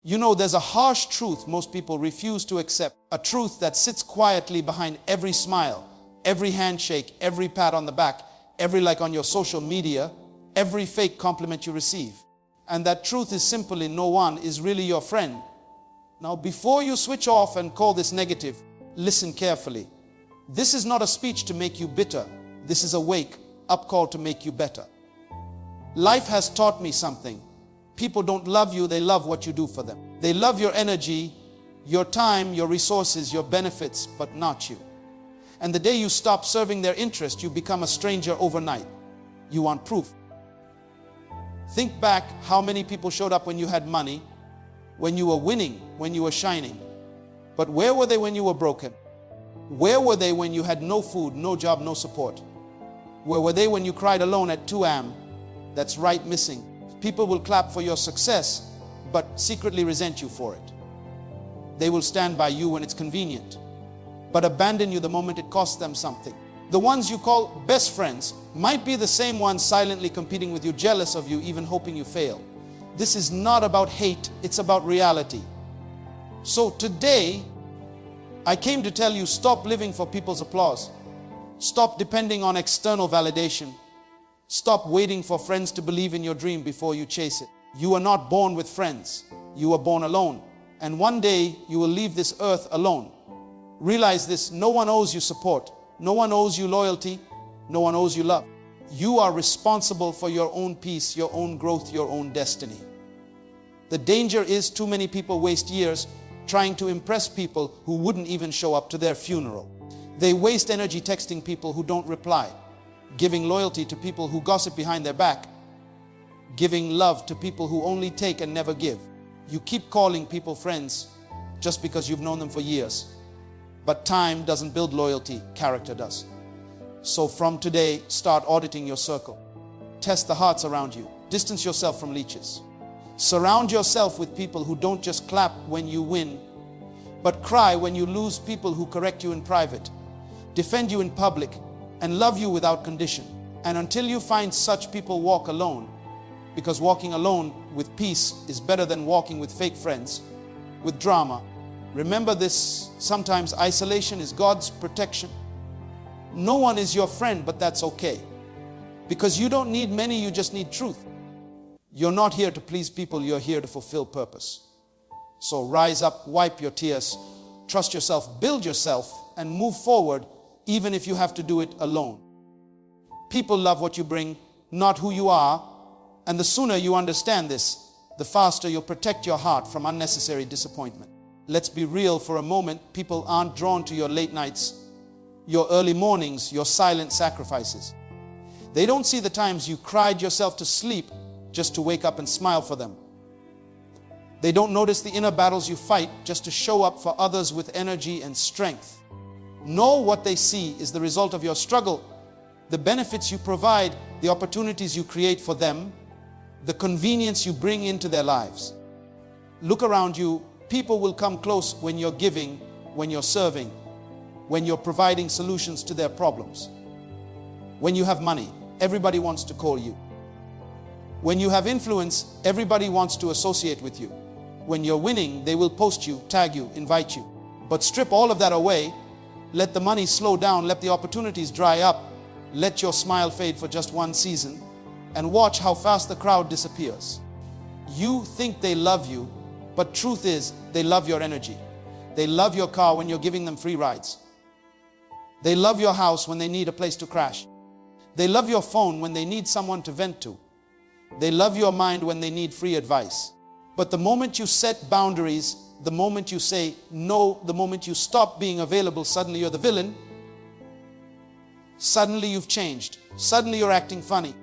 You know, there's a harsh truth most people refuse to accept. A truth that sits quietly behind every smile, every handshake, every pat on the back, every like on your social media, every fake compliment you receive. And that truth is simply no one is really your friend. Now, before you switch off and call this negative, listen carefully. This is not a speech to make you bitter. This is a wake-up call to make you better. Life has taught me something. People don't love you, they love what you do for them. They love your energy, your time, your resources, your benefits, but not you. And the day you stop serving their interest, you become a stranger overnight. You want proof. Think back how many people showed up when you had money, when you were winning, when you were shining. But where were they when you were broken? Where were they when you had no food, no job, no support? Where were they when you cried alone at 2 a.m.? That's right missing. People will clap for your success, but secretly resent you for it. They will stand by you when it's convenient, but abandon you the moment it costs them something. The ones you call best friends might be the same ones silently competing with you, jealous of you, even hoping you fail. This is not about hate, it's about reality. So today, I came to tell you, stop living for people's applause. Stop depending on external validation. Stop waiting for friends to believe in your dream before you chase it. You are not born with friends. You were born alone. And one day you will leave this earth alone. Realize this, no one owes you support. No one owes you loyalty. No one owes you love. You are responsible for your own peace, your own growth, your own destiny. The danger is too many people waste years trying to impress people who wouldn't even show up to their funeral. They waste energy texting people who don't reply, giving loyalty to people who gossip behind their back, giving love to people who only take and never give. You keep calling people friends just because you've known them for years. But time doesn't build loyalty, character does. So from today, start auditing your circle. Test the hearts around you. Distance yourself from leeches. Surround yourself with people who don't just clap when you win, but cry when you lose, people who correct you in private, defend you in public, and love you without condition. And until you find such people, walk alone. Because walking alone with peace is better than walking with fake friends, with drama. Remember this, sometimes isolation is God's protection. No one is your friend, but that's okay. Because you don't need many, you just need truth. You're not here to please people, you're here to fulfill purpose. So rise up, wipe your tears, trust yourself, build yourself, and move forward, even if you have to do it alone. People love what you bring, not who you are. And the sooner you understand this, the faster you'll protect your heart from unnecessary disappointment. Let's be real for a moment. People aren't drawn to your late nights, your early mornings, your silent sacrifices. They don't see the times you cried yourself to sleep just to wake up and smile for them. They don't notice the inner battles you fight just to show up for others with energy and strength. No, what they see is the result of your struggle, the benefits you provide, the opportunities you create for them, the convenience you bring into their lives. Look around you. People will come close when you're giving, when you're serving, when you're providing solutions to their problems. When you have money, everybody wants to call you. When you have influence, everybody wants to associate with you. When you're winning, they will post you, tag you, invite you. But strip all of that away. Let the money slow down. Let the opportunities dry up. Let your smile fade for just one season. And watch how fast the crowd disappears. You think they love you, but truth is, they love your energy. They love your car when you're giving them free rides. They love your house when they need a place to crash. They love your phone when they need someone to vent to. They love your mind when they need free advice. But the moment you set boundaries, the moment you say no, the moment you stop being available, suddenly you're the villain. Suddenly you've changed. Suddenly you're acting funny.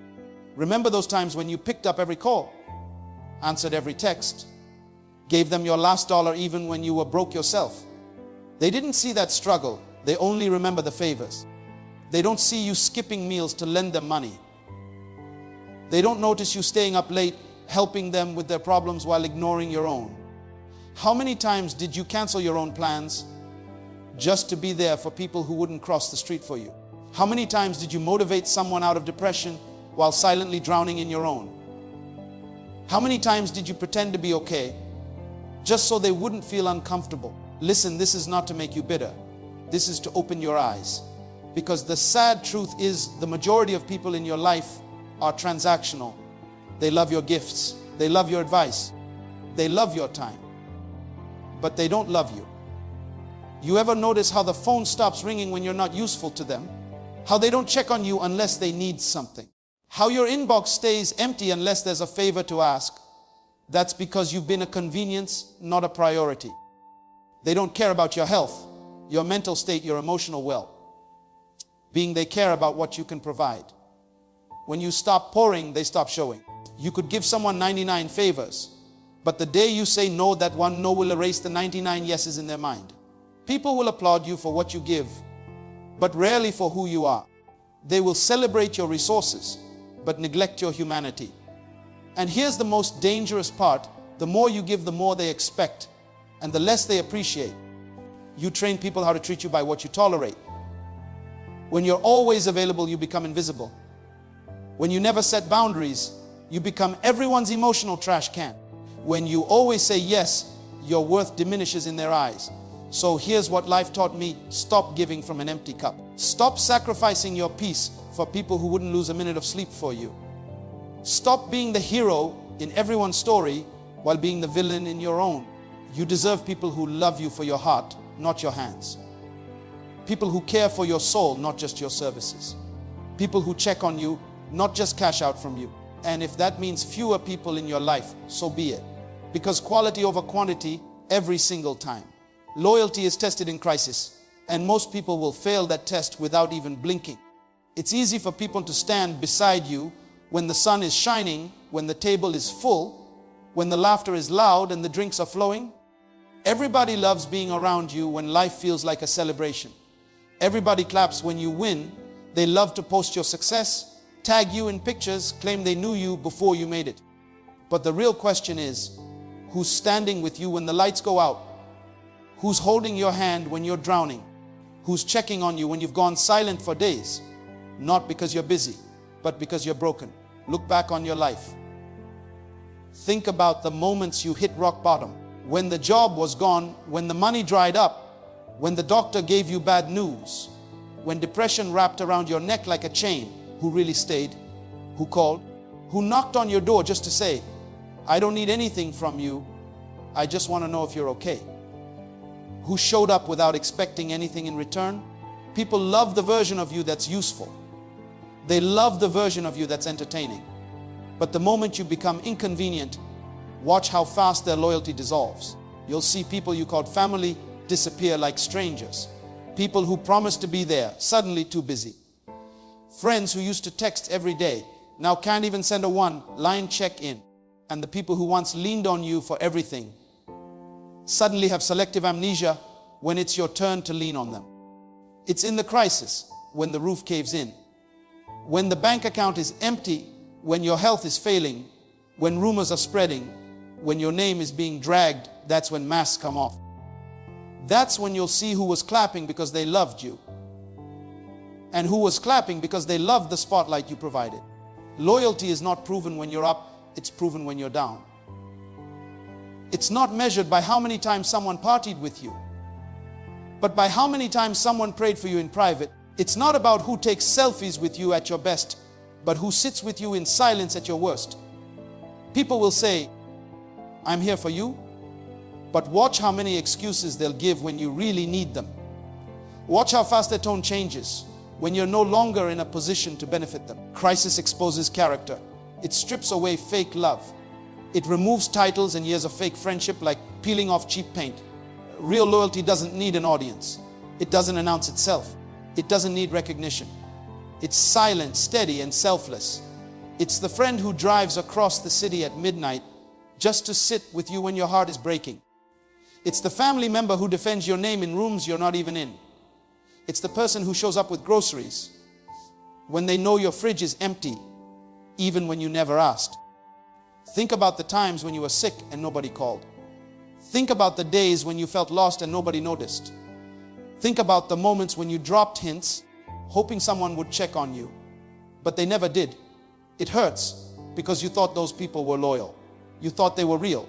Remember those times when you picked up every call, answered every text, gave them your last dollar even when you were broke yourself. They didn't see that struggle. They only remember the favors. They don't see you skipping meals to lend them money. They don't notice you staying up late, helping them with their problems while ignoring your own. How many times did you cancel your own plans just to be there for people who wouldn't cross the street for you? How many times did you motivate someone out of depression while silently drowning in your own? How many times did you pretend to be okay just so they wouldn't feel uncomfortable. Listen, this is not to make you bitter. This is to open your eyes. Because the sad truth is the majority of people in your life are transactional. They love your gifts. They love your advice. They love your time. But they don't love you. You ever notice how the phone stops ringing when you're not useful to them? How they don't check on you unless they need something? How your inbox stays empty unless there's a favor to ask? That's because you've been a convenience, not a priority. They don't care about your health, your mental state, your emotional well-being. They care about what you can provide. When you stop pouring, they stop showing. You could give someone 99 favors, but the day you say no, that one no will erase the 99 yeses in their mind. People will applaud you for what you give, but rarely for who you are. They will celebrate your resources, but neglect your humanity. And here's the most dangerous part. The more you give, the more they expect, and the less they appreciate. You train people how to treat you by what you tolerate. When you're always available, you become invisible. When you never set boundaries, you become everyone's emotional trash can. When you always say yes, your worth diminishes in their eyes. So here's what life taught me. Stop giving from an empty cup. Stop sacrificing your peace for people who wouldn't lose a minute of sleep for you. Stop being the hero in everyone's story while being the villain in your own. You deserve people who love you for your heart, not your hands. People who care for your soul, not just your services. People who check on you, not just cash out from you. And if that means fewer people in your life, so be it. Because quality over quantity every single time. Loyalty is tested in crisis, and most people will fail that test without even blinking. It's easy for people to stand beside you when the sun is shining, when the table is full, when the laughter is loud and the drinks are flowing. Everybody loves being around you when life feels like a celebration. Everybody claps when you win. They love to post your success, tag you in pictures, claim they knew you before you made it. But the real question is, who's standing with you when the lights go out? Who's holding your hand when you're drowning? Who's checking on you when you've gone silent for days? Not because you're busy, but because you're broken. Look back on your life. Think about the moments you hit rock bottom. When the job was gone, when the money dried up, when the doctor gave you bad news, when depression wrapped around your neck like a chain. Who really stayed? Who called? Who knocked on your door just to say, I don't need anything from you, I just want to know if you're okay? Who showed up without expecting anything in return? People love the version of you that's useful. They love the version of you that's entertaining. But the moment you become inconvenient, watch how fast their loyalty dissolves. You'll see people you called family disappear like strangers. People who promised to be there, suddenly too busy. Friends who used to text every day, now can't even send a one-line check-in. And the people who once leaned on you for everything, suddenly have selective amnesia when it's your turn to lean on them. It's in the crisis, when the roof caves in, when the bank account is empty, when your health is failing, when rumors are spreading, when your name is being dragged, that's when masks come off. That's when you'll see who was clapping because they loved you, and who was clapping because they loved the spotlight you provided. Loyalty is not proven when you're up, it's proven when you're down. It's not measured by how many times someone partied with you, but by how many times someone prayed for you in private. It's not about who takes selfies with you at your best, but who sits with you in silence at your worst. People will say, I'm here for you, but watch how many excuses they'll give when you really need them. Watch how fast their tone changes when you're no longer in a position to benefit them. Crisis exposes character. It strips away fake love. It removes titles and years of fake friendship like peeling off cheap paint. Real loyalty doesn't need an audience. It doesn't announce itself. It doesn't need recognition. It's silent, steady, and selfless. It's the friend who drives across the city at midnight just to sit with you when your heart is breaking. It's the family member who defends your name in rooms you're not even in. It's the person who shows up with groceries when they know your fridge is empty, even when you never asked. Think about the times when you were sick and nobody called. Think about the days when you felt lost and nobody noticed. Think about the moments when you dropped hints, hoping someone would check on you, but they never did. It hurts because you thought those people were loyal. You thought they were real.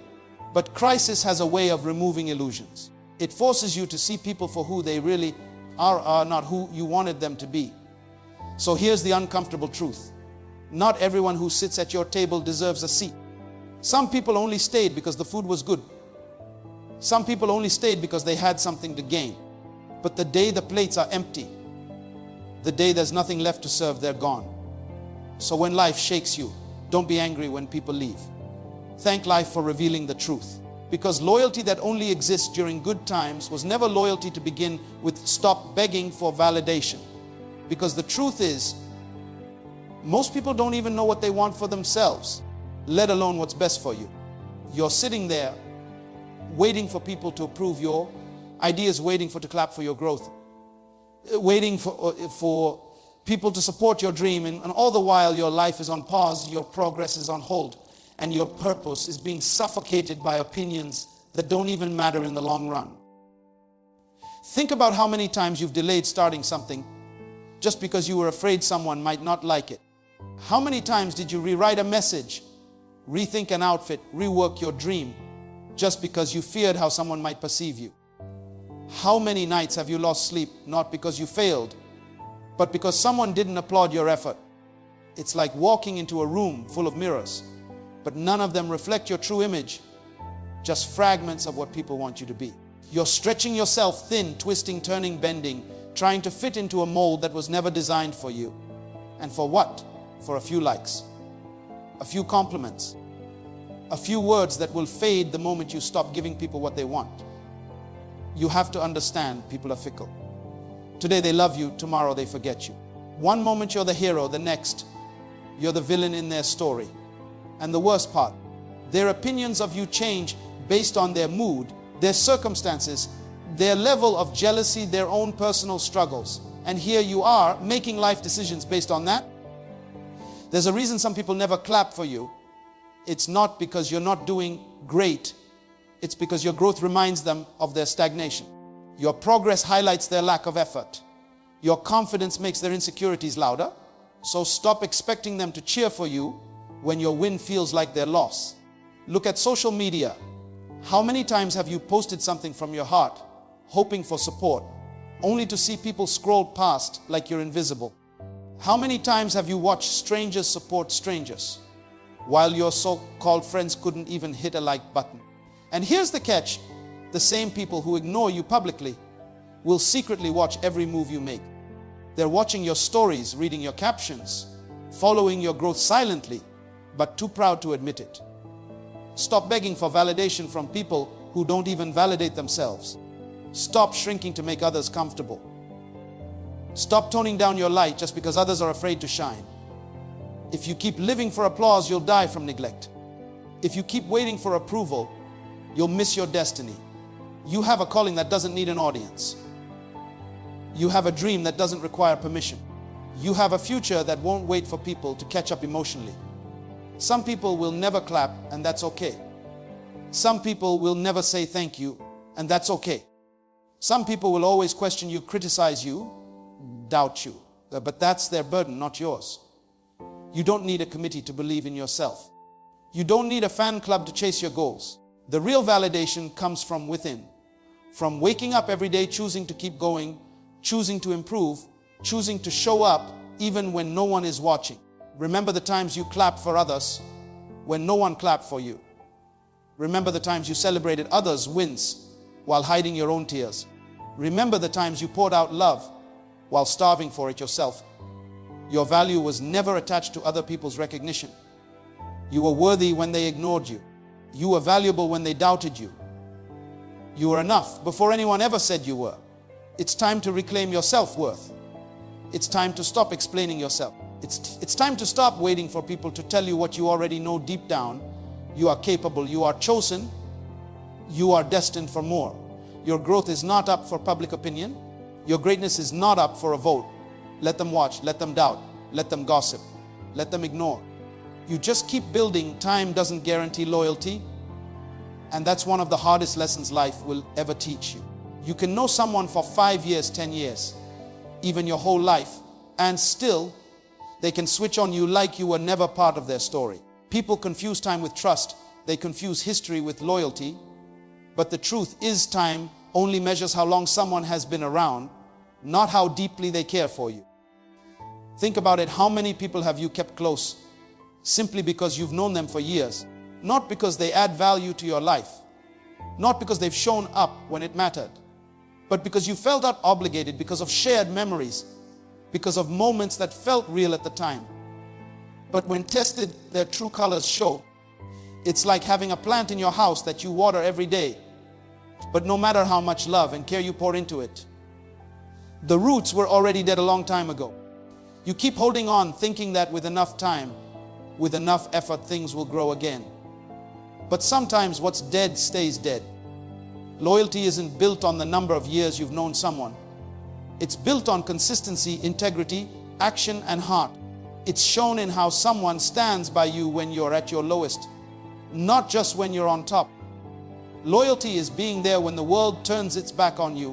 But crisis has a way of removing illusions. It forces you to see people for who they really are not who you wanted them to be. So here's the uncomfortable truth. Not everyone who sits at your table deserves a seat. Some people only stayed because the food was good. Some people only stayed because they had something to gain. But the day the plates are empty, the day there's nothing left to serve, they're gone. So when life shakes you, don't be angry when people leave. Thank life for revealing the truth. Because loyalty that only exists during good times was never loyalty to begin with. Stop begging for validation. Because the truth is, most people don't even know what they want for themselves, let alone what's best for you. You're sitting there waiting for people to approve your ideas, waiting to clap for your growth, waiting for people to support your dream, and all the while your life is on pause, your progress is on hold, and your purpose is being suffocated by opinions that don't even matter in the long run. Think about how many times you've delayed starting something just because you were afraid someone might not like it. How many times did you rewrite a message, rethink an outfit, rework your dream just because you feared how someone might perceive you? How many nights have you lost sleep, not because you failed, but because someone didn't applaud your effort? It's like walking into a room full of mirrors, but none of them reflect your true image, just fragments of what people want you to be. You're stretching yourself thin, twisting, turning, bending, trying to fit into a mold that was never designed for you. And for what? For a few likes, a few compliments, a few words that will fade the moment you stop giving people what they want. You have to understand people are fickle. Today they love you, tomorrow they forget you. One moment you're the hero, the next you're the villain in their story. And the worst part, their opinions of you change based on their mood, their circumstances, their level of jealousy, their own personal struggles. And here you are making life decisions based on that. There's a reason some people never clap for you. It's not because you're not doing great. It's because your growth reminds them of their stagnation. Your progress highlights their lack of effort. Your confidence makes their insecurities louder. So stop expecting them to cheer for you when your win feels like their loss. Look at social media. How many times have you posted something from your heart, hoping for support, only to see people scroll past like you're invisible? How many times have you watched strangers support strangers while your so-called friends couldn't even hit a like button? And here's the catch. The same people who ignore you publicly will secretly watch every move you make. They're watching your stories, reading your captions, following your growth silently, but too proud to admit it. Stop begging for validation from people who don't even validate themselves. Stop shrinking to make others comfortable. Stop toning down your light just because others are afraid to shine. If you keep living for applause, you'll die from neglect. If you keep waiting for approval, you'll miss your destiny. You have a calling that doesn't need an audience. You have a dream that doesn't require permission. You have a future that won't wait for people to catch up emotionally. Some people will never clap, and that's okay. Some people will never say thank you, and that's okay. Some people will always question you, criticize you, doubt you. But that's their burden, not yours. You don't need a committee to believe in yourself. You don't need a fan club to chase your goals. The real validation comes from within. From waking up every day, choosing to keep going, choosing to improve, choosing to show up even when no one is watching. Remember the times you clapped for others when no one clapped for you. Remember the times you celebrated others' wins while hiding your own tears. Remember the times you poured out love while starving for it yourself. Your value was never attached to other people's recognition. You were worthy when they ignored you. You were valuable when they doubted you. You were enough before anyone ever said you were. It's time to reclaim your self-worth. It's time to stop explaining yourself. It's time to stop waiting for people to tell you what you already know deep down. You are capable, you are chosen, you are destined for more. Your growth is not up for public opinion. Your greatness is not up for a vote. Let them watch, let them doubt, let them gossip, let them ignore. You just keep building. Time doesn't guarantee loyalty, and that's one of the hardest lessons life will ever teach you. You can know someone for 5 years, 10 years, even your whole life, and still they can switch on you like you were never part of their story. People confuse time with trust, they confuse history with loyalty. But the truth is, time only measures how long someone has been around, not how deeply they care for you. Think about it. How many people have you kept close simply because you've known them for years? Not because they add value to your life, not because they've shown up when it mattered, but because you felt that obligated, because of shared memories, because of moments that felt real at the time. But when tested, their true colors show. It's like having a plant in your house that you water every day, but no matter how much love and care you pour into it, the roots were already dead a long time ago. You keep holding on, thinking that with enough time, with enough effort, things will grow again. But sometimes what's dead stays dead. Loyalty isn't built on the number of years you've known someone. It's built on consistency, integrity, action, and heart. It's shown in how someone stands by you when you're at your lowest, not just when you're on top. Loyalty is being there when the world turns its back on you,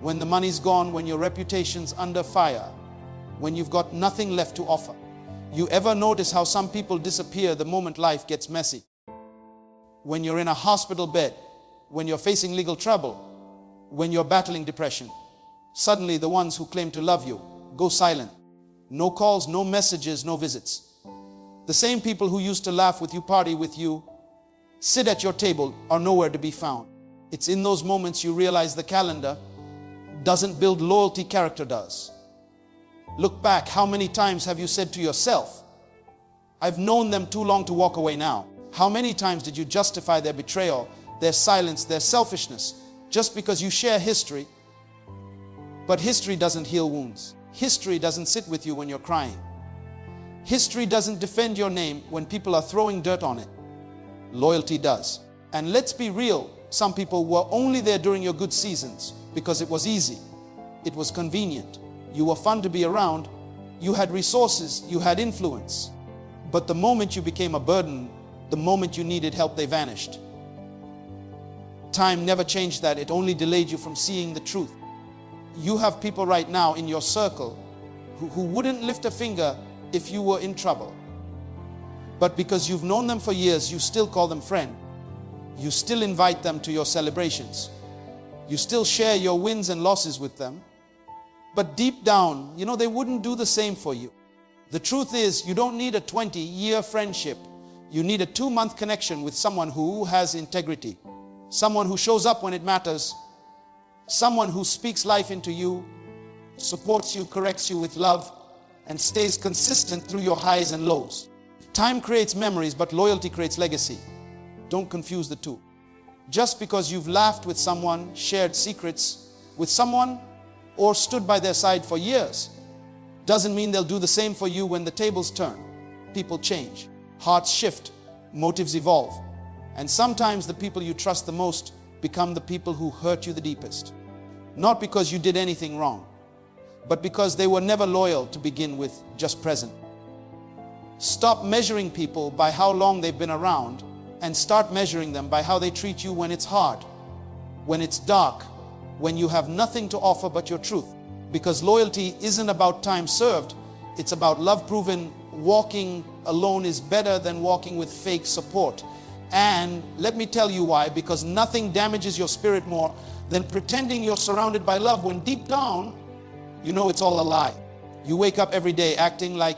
when the money's gone, when your reputation's under fire, when you've got nothing left to offer. You ever notice how some people disappear the moment life gets messy? When you're in a hospital bed, when you're facing legal trouble, when you're battling depression, suddenly the ones who claim to love you go silent. No calls, no messages, no visits. The same people who used to laugh with you, party with you, sit at your table are nowhere to be found. It's in those moments you realize the calendar doesn't build loyalty, character does. Look back. How many times have you said to yourself, I've known them too long to walk away now? How many times did you justify their betrayal, their silence, their selfishness, just because you share history? But history doesn't heal wounds. History doesn't sit with you when you're crying. History doesn't defend your name when people are throwing dirt on it. Loyalty does. And let's be real, some people were only there during your good seasons because it was easy, it was convenient, you were fun to be around, you had resources, you had influence. But the moment you became a burden, the moment you needed help, they vanished. Time never changed that. It only delayed you from seeing the truth. You have people right now in your circle who wouldn't lift a finger if you were in trouble. But because you've known them for years, you still call them friend. You still invite them to your celebrations. You still share your wins and losses with them. But deep down, they wouldn't do the same for you. The truth is, you don't need a 20-year friendship. You need a 2-month connection with someone who has integrity. Someone who shows up when it matters. Someone who speaks life into you, supports you, corrects you with love, and stays consistent through your highs and lows. Time creates memories, but loyalty creates legacy. Don't confuse the two. Just because you've laughed with someone, shared secrets with someone, or stood by their side for years, doesn't mean they'll do the same for you when the tables turn. People change, hearts shift, motives evolve. And sometimes the people you trust the most become the people who hurt you the deepest. Not because you did anything wrong, but because they were never loyal to begin with, just present. Stop measuring people by how long they've been around and start measuring them by how they treat you when it's hard, when it's dark, when you have nothing to offer but your truth. Because loyalty isn't about time served, it's about love proven. Walking alone is better than walking with fake support. And let me tell you why. Because nothing damages your spirit more than pretending you're surrounded by love when deep down, you know it's all a lie. You wake up every day acting like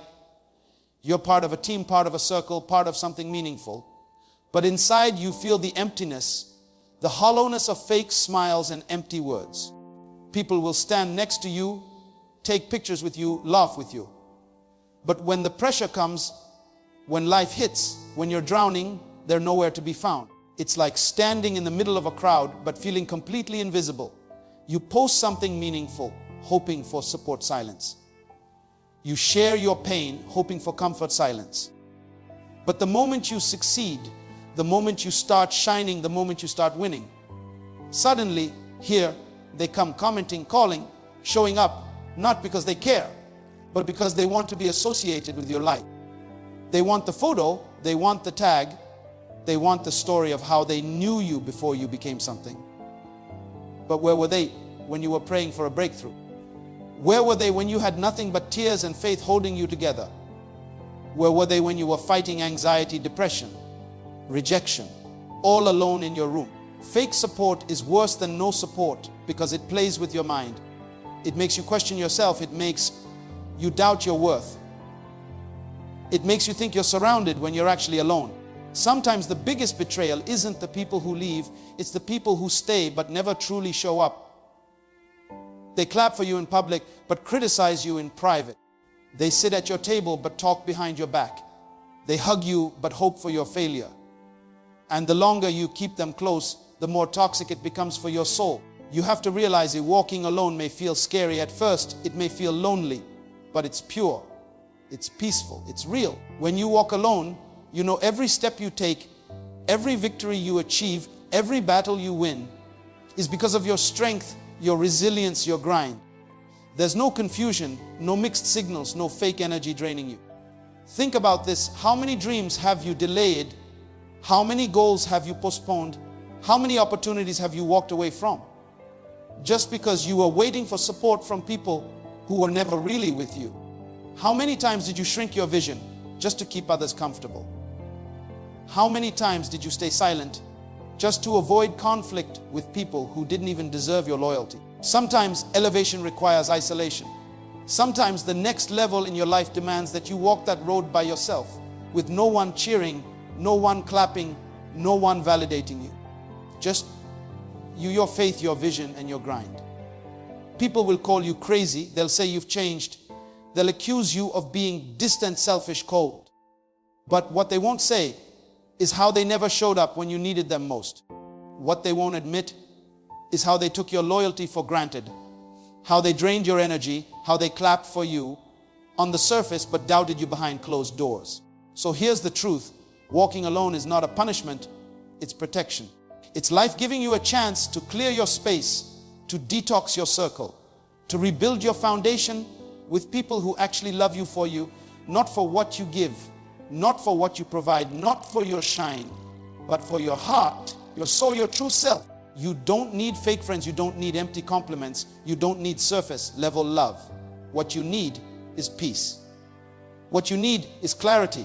you're part of a team, part of a circle, part of something meaningful. But inside you feel the emptiness, the hollowness of fake smiles and empty words. People will stand next to you, take pictures with you, laugh with you. But when the pressure comes, when life hits, when you're drowning, they're nowhere to be found. It's like standing in the middle of a crowd, but feeling completely invisible. You post something meaningful, hoping for support, silence. You share your pain, hoping for comfort, silence. But the moment you succeed, the moment you start shining, the moment you start winning, suddenly here they come commenting, calling, showing up, not because they care, but because they want to be associated with your life. They want the photo, they want the tag, they want the story of how they knew you before you became something. But where were they when you were praying for a breakthrough? Where were they when you had nothing but tears and faith holding you together? Where were they when you were fighting anxiety, depression? rejection, all alone in your room. Fake support is worse than no support because it plays with your mind. It makes you question yourself. It makes you doubt your worth. It makes you think you're surrounded when you're actually alone. Sometimes the biggest betrayal isn't the people who leave, it's the people who stay but never truly show up. They clap for you in public but criticize you in private. They sit at your table but talk behind your back. They hug you but hope for your failure. And the longer you keep them close, the more toxic it becomes for your soul. You have to realize that walking alone may feel scary at first. It may feel lonely, but it's pure. It's peaceful. It's real. When you walk alone, you know every step you take, every victory you achieve, every battle you win is because of your strength, your resilience, your grind. There's no confusion, no mixed signals, no fake energy draining you. Think about this. How many dreams have you delayed? How many goals have you postponed? How many opportunities have you walked away from? Just because you were waiting for support from people who were never really with you. How many times did you shrink your vision just to keep others comfortable? How many times did you stay silent just to avoid conflict with people who didn't even deserve your loyalty? Sometimes elevation requires isolation. Sometimes the next level in your life demands that you walk that road by yourself, with no one cheering, no one clapping, no one validating you. Just you, your faith, your vision, and your grind. People will call you crazy. They'll say you've changed. They'll accuse you of being distant, selfish, cold. But what they won't say is how they never showed up when you needed them most. What they won't admit is how they took your loyalty for granted, how they drained your energy, how they clapped for you on the surface but doubted you behind closed doors. So here's the truth. Walking alone is not a punishment, it's protection. It's life giving you a chance to clear your space, to detox your circle, to rebuild your foundation with people who actually love you for you, not for what you give, not for what you provide, not for your shine, but for your heart, your soul, your true self. You don't need fake friends. You don't need empty compliments. You don't need surface level love. What you need is peace. What you need is clarity.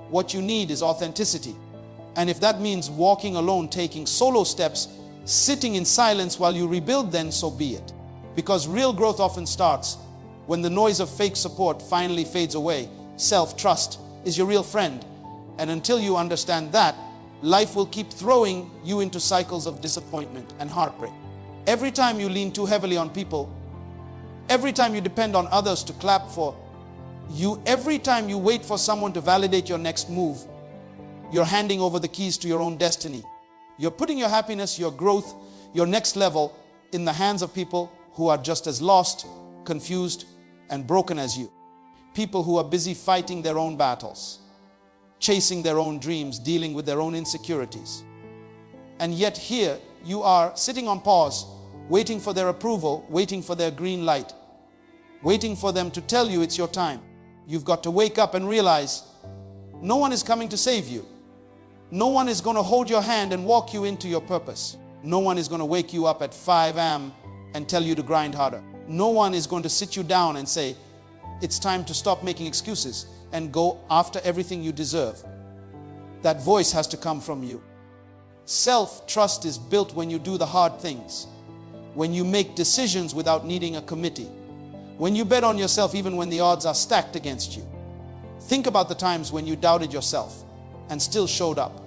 What you need is authenticity. And if that means walking alone, taking solo steps, sitting in silence while you rebuild, then so be it. Because real growth often starts when the noise of fake support finally fades away. Self-trust is your real friend. And until you understand that, life will keep throwing you into cycles of disappointment and heartbreak. Every time you lean too heavily on people, every time you depend on others to clap for you, every time you wait for someone to validate your next move, you're handing over the keys to your own destiny. You're putting your happiness, your growth, your next level in the hands of people who are just as lost, confused, and broken as you. People who are busy fighting their own battles, chasing their own dreams, dealing with their own insecurities. And yet here you are sitting on pause, waiting for their approval, waiting for their green light, waiting for them to tell you it's your time. You've got to wake up and realize no one is coming to save you. No one is going to hold your hand and walk you into your purpose. No one is going to wake you up at 5 a.m. and tell you to grind harder. No one is going to sit you down and say, it's time to stop making excuses and go after everything you deserve. That voice has to come from you. Self-trust is built when you do the hard things, when you make decisions without needing a committee, when you bet on yourself even when the odds are stacked against you. Think about the times when you doubted yourself and still showed up.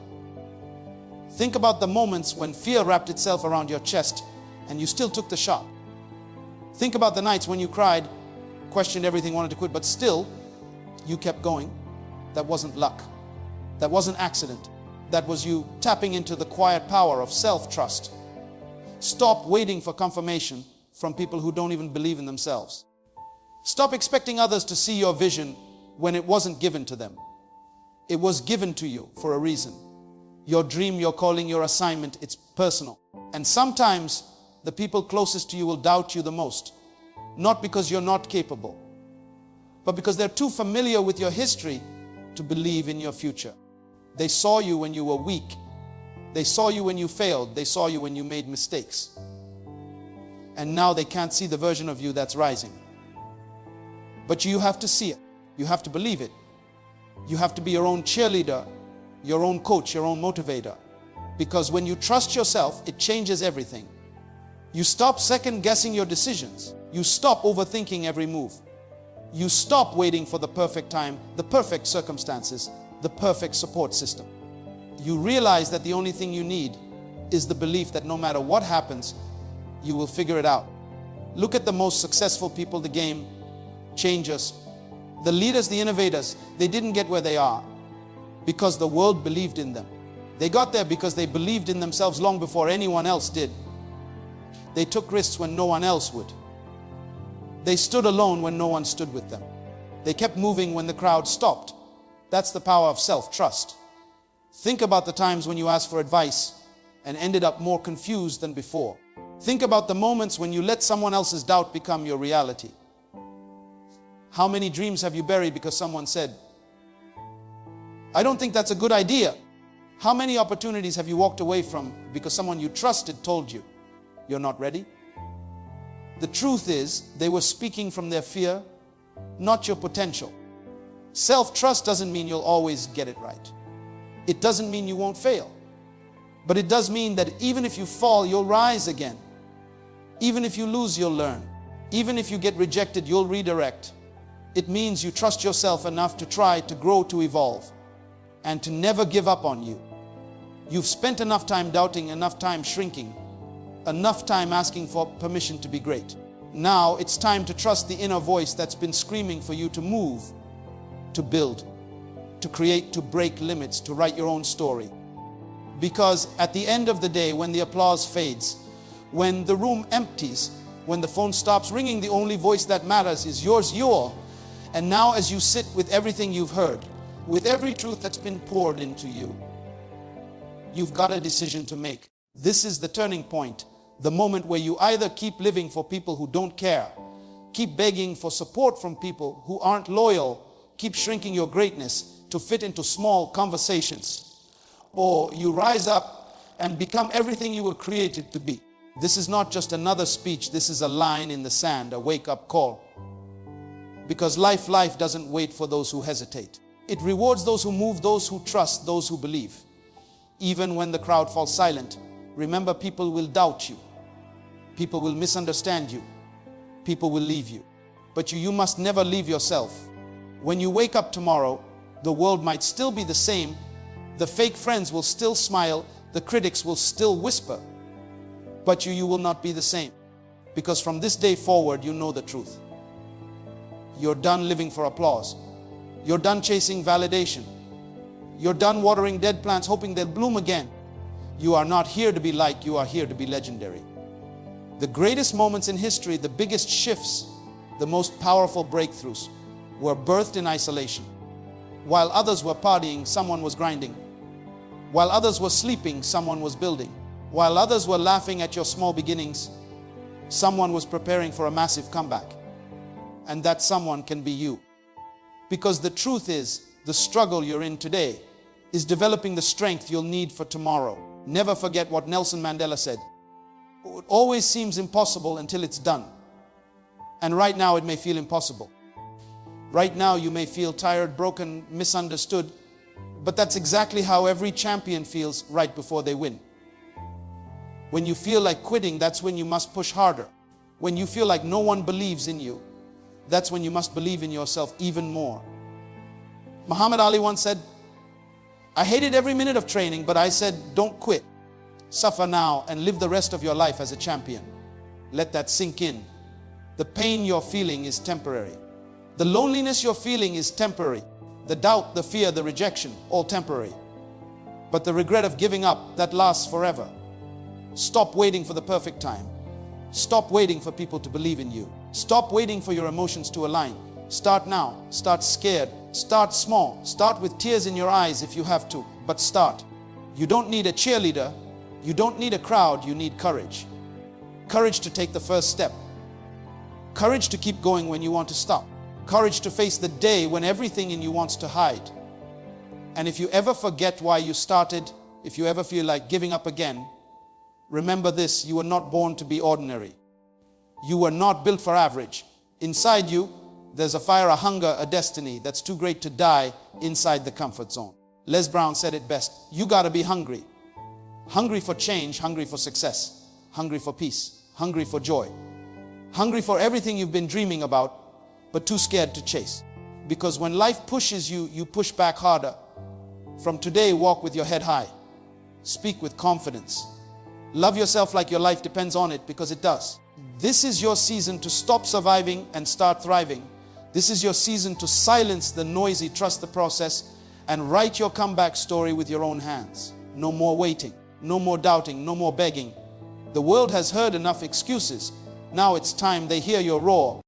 Think about the moments when fear wrapped itself around your chest and you still took the shot. Think about the nights when you cried, questioned everything, wanted to quit, but still you kept going. That wasn't luck. That wasn't accident. That was you tapping into the quiet power of self-trust. Stop waiting for confirmation from people who don't even believe in themselves. Stop expecting others to see your vision when it wasn't given to them. It was given to you for a reason. Your dream, your calling, your assignment, it's personal. And sometimes the people closest to you will doubt you the most. Not because you're not capable, but because they're too familiar with your history to believe in your future. They saw you when you were weak. They saw you when you failed. They saw you when you made mistakes. And now they can't see the version of you that's rising. But you have to see it. You have to believe it. You have to be your own cheerleader your own coach, your own motivator. Because when you trust yourself, it changes everything. You stop second guessing your decisions. You stop overthinking every move. You stop waiting for the perfect time, the perfect circumstances, the perfect support system. You realize that the only thing you need is the belief that no matter what happens, you will figure it out. Look at the most successful people, the game changers, the leaders, the innovators. They didn't get where they are because the world believed in them. They got there because they believed in themselves long before anyone else did. They took risks when no one else would. They stood alone when no one stood with them. They kept moving when the crowd stopped. That's the power of self-trust. Think about the times when you asked for advice and ended up more confused than before. Think about the moments when you let someone else's doubt become your reality. How many dreams have you buried because someone said, "I don't think that's a good idea"? How many opportunities have you walked away from because someone you trusted told you, "You're not ready"? The truth is, they were speaking from their fear, not your potential. Self-trust doesn't mean you'll always get it right. It doesn't mean you won't fail. But it does mean that even if you fall, you'll rise again. Even if you lose, you'll learn. Even if you get rejected, you'll redirect. It means you trust yourself enough to try, to grow, to evolve, and to never give up on you. You've spent enough time doubting, enough time shrinking, enough time asking for permission to be great. Now it's time to trust the inner voice that's been screaming for you to move, to build, to create, to break limits, to write your own story. Because at the end of the day, when the applause fades, when the room empties, when the phone stops ringing, the only voice that matters is yours, And now as you sit with everything you've heard, with every truth that's been poured into you, you've got a decision to make. This is the turning point, the moment where you either keep living for people who don't care, keep begging for support from people who aren't loyal, keep shrinking your greatness to fit into small conversations, or you rise up and become everything you were created to be. This is not just another speech, this is a line in the sand, a wake-up call. Because life doesn't wait for those who hesitate. It rewards those who move, those who trust, those who believe. Even when the crowd falls silent, remember, people will doubt you. People will misunderstand you. People will leave you. But you must never leave yourself. When you wake up tomorrow, the world might still be the same. The fake friends will still smile. The critics will still whisper. But you will not be the same. Because from this day forward, you know the truth. You're done living for applause. You're done chasing validation. You're done watering dead plants hoping they'll bloom again. You are not here to be liked, you are here to be legendary. The greatest moments in history, the biggest shifts, the most powerful breakthroughs were birthed in isolation. While others were partying, someone was grinding. While others were sleeping, someone was building. While others were laughing at your small beginnings, someone was preparing for a massive comeback. And that someone can be you. Because the truth is, the struggle you're in today is developing the strength you'll need for tomorrow. Never forget what Nelson Mandela said. It always seems impossible until it's done. And right now it may feel impossible. Right now you may feel tired, broken, misunderstood. But that's exactly how every champion feels right before they win. When you feel like quitting, that's when you must push harder. When you feel like no one believes in you, that's when you must believe in yourself even more. Muhammad Ali once said, "I hated every minute of training, but I said, don't quit. Suffer now and live the rest of your life as a champion." Let that sink in. The pain you're feeling is temporary. The loneliness you're feeling is temporary. The doubt, the fear, the rejection, all temporary. But the regret of giving up, that lasts forever. Stop waiting for the perfect time. Stop waiting for people to believe in you. Stop waiting for your emotions to align. Start now. Start scared. Start small. Start with tears in your eyes if you have to, but start. You don't need a cheerleader. You don't need a crowd. You need courage. Courage to take the first step. Courage to keep going when you want to stop. Courage to face the day when everything in you wants to hide. And if you ever forget why you started, if you ever feel like giving up again, remember this: you were not born to be ordinary. You were not built for average. Inside you, there's a fire, a hunger, a destiny that's too great to die inside the comfort zone. Les Brown said it best. You gotta be hungry. Hungry for change, hungry for success, hungry for peace, hungry for joy, hungry for everything you've been dreaming about, but too scared to chase. Because when life pushes you, you push back harder. From today, walk with your head high. Speak with confidence. Love yourself like your life depends on it, because it does. This is your season to stop surviving and start thriving. This is your season to silence the noisy, trust the process, and write your comeback story with your own hands. No more waiting, no more doubting, no more begging. The world has heard enough excuses. Now it's time they hear your roar.